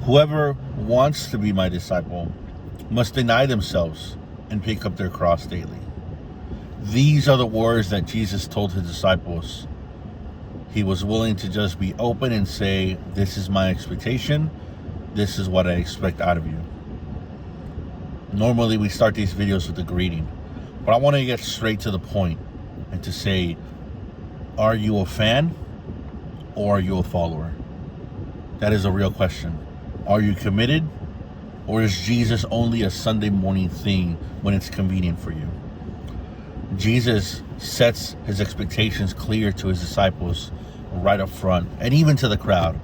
Whoever wants to be my disciple must deny themselves and pick up their cross daily. These are the words that Jesus told his disciples. He was willing to just be open and say, this is my expectation. This is what I expect out of you. Normally we start these videos with a greeting, but I want to get straight to the point and to say, are you a fan or are you a follower? That is a real question. Are you committed, or is Jesus only a Sunday morning thing when it's convenient for you? Jesus sets his expectations clear to his disciples right up front, and even to the crowd.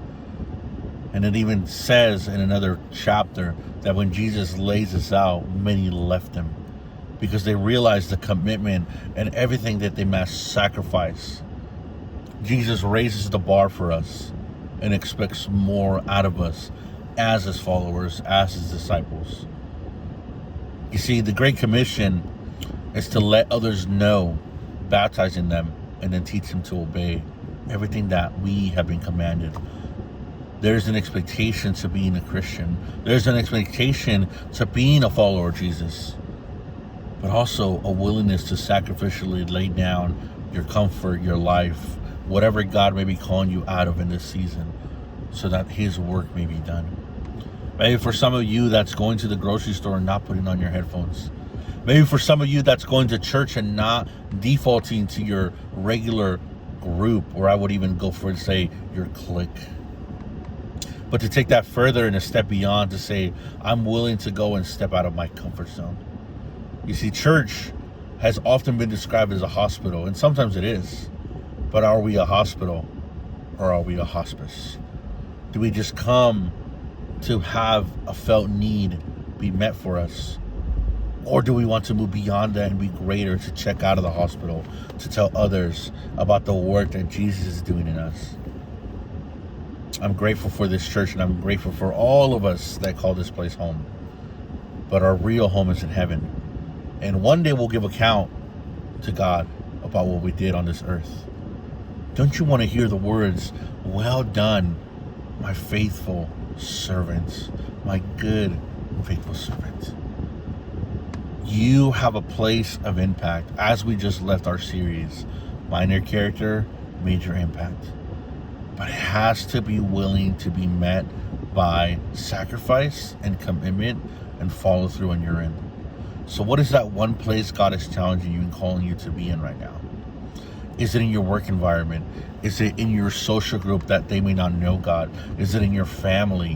And it even says in another chapter that when Jesus lays this out, many left him because they realized the commitment and everything that they must sacrifice. Jesus raises the bar for us and expects more out of us as his followers, as his disciples. You see, the Great Commission is to let others know, baptizing them, and then teach them to obey everything that we have been commanded. There's an expectation to being a Christian. There's an expectation to being a follower of Jesus, but also a willingness to sacrificially lay down your comfort, your life, whatever God may be calling you out of in this season, so that his work may be done. Maybe for some of you, that's going to the grocery store and not putting on your headphones. Maybe for some of you, that's going to church and not defaulting to your regular group, or I would even go for it to say your clique. But to take that further and a step beyond, to say, I'm willing to go and step out of my comfort zone. You see, church has often been described as a hospital, and sometimes it is. But are we a hospital, or are we a hospice? Do we just come to have a felt need be met for us? Or do we want to move beyond that and be greater, to check out of the hospital, to tell others about the work that Jesus is doing in us? I'm grateful for this church, and I'm grateful for all of us that call this place home. But our real home is in heaven. And one day we'll give account to God about what we did on this earth. Don't you want to hear the words, well done, my faithful servant, my good and faithful servant? You have a place of impact, as we just left our series, minor character, major impact. But it has to be willing to be met by sacrifice and commitment and follow through on your end. So what is that one place God is challenging you and calling you to be in right now? Is it in your work environment? Is it in your social group that they may not know God? Is it in your family?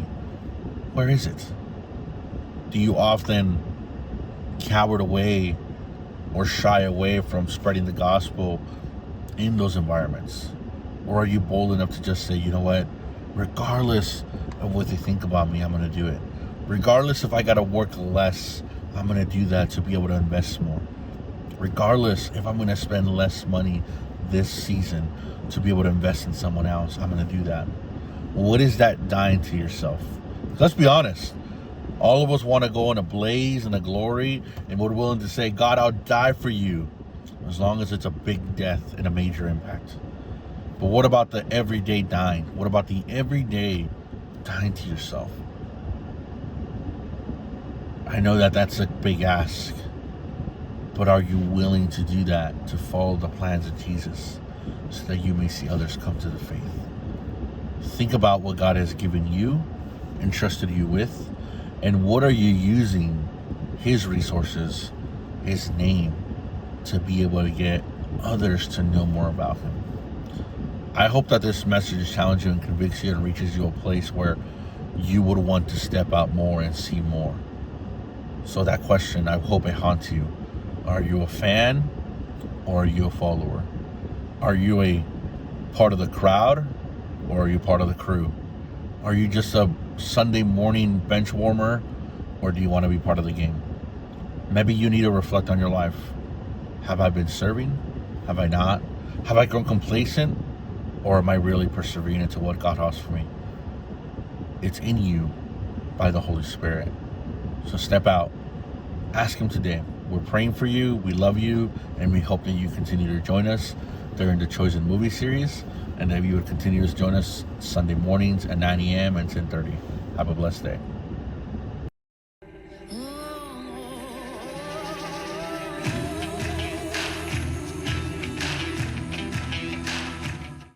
Where is it? Do you often cower away or shy away from spreading the gospel in those environments? Or are you bold enough to just say, you know what, regardless of what they think about me, I'm going to do it. Regardless if I got to work less, I'm going to do that to be able to invest more. Regardless if I'm going to spend less money this season to be able to invest in someone else, I'm going to do that. What is that dying to yourself? Let's be honest. All of us want to go in a blaze and a glory, and we're willing to say, God, I'll die for you, as long as it's a big death and a major impact. But what about the everyday dying? What about the everyday dying to yourself? I know that that's a big ask, but are you willing to do that, to follow the plans of Jesus, so that you may see others come to the faith? Think about what God has given you, entrusted you with, and what are you using his resources, his name, to be able to get others to know more about him. I hope that this message challenges you and convicts you and reaches you a place where you would want to step out more and see more. So that question, I hope it haunts you. Are you a fan or are you a follower? Are you a part of the crowd or are you part of the crew? Are you just a Sunday morning bench warmer, or do you want to be part of the game? Maybe you need to reflect on your life. Have I been serving? Have I not? Have I grown complacent? Or am I really persevering into what God has for me? It's in you by the Holy Spirit. So step out. Ask him today. We're praying for you. We love you. And we hope that you continue to join us during the Chosen Movie series. and that you would continue to join us Sunday mornings at 9 a.m. and 10:30. Have a blessed day.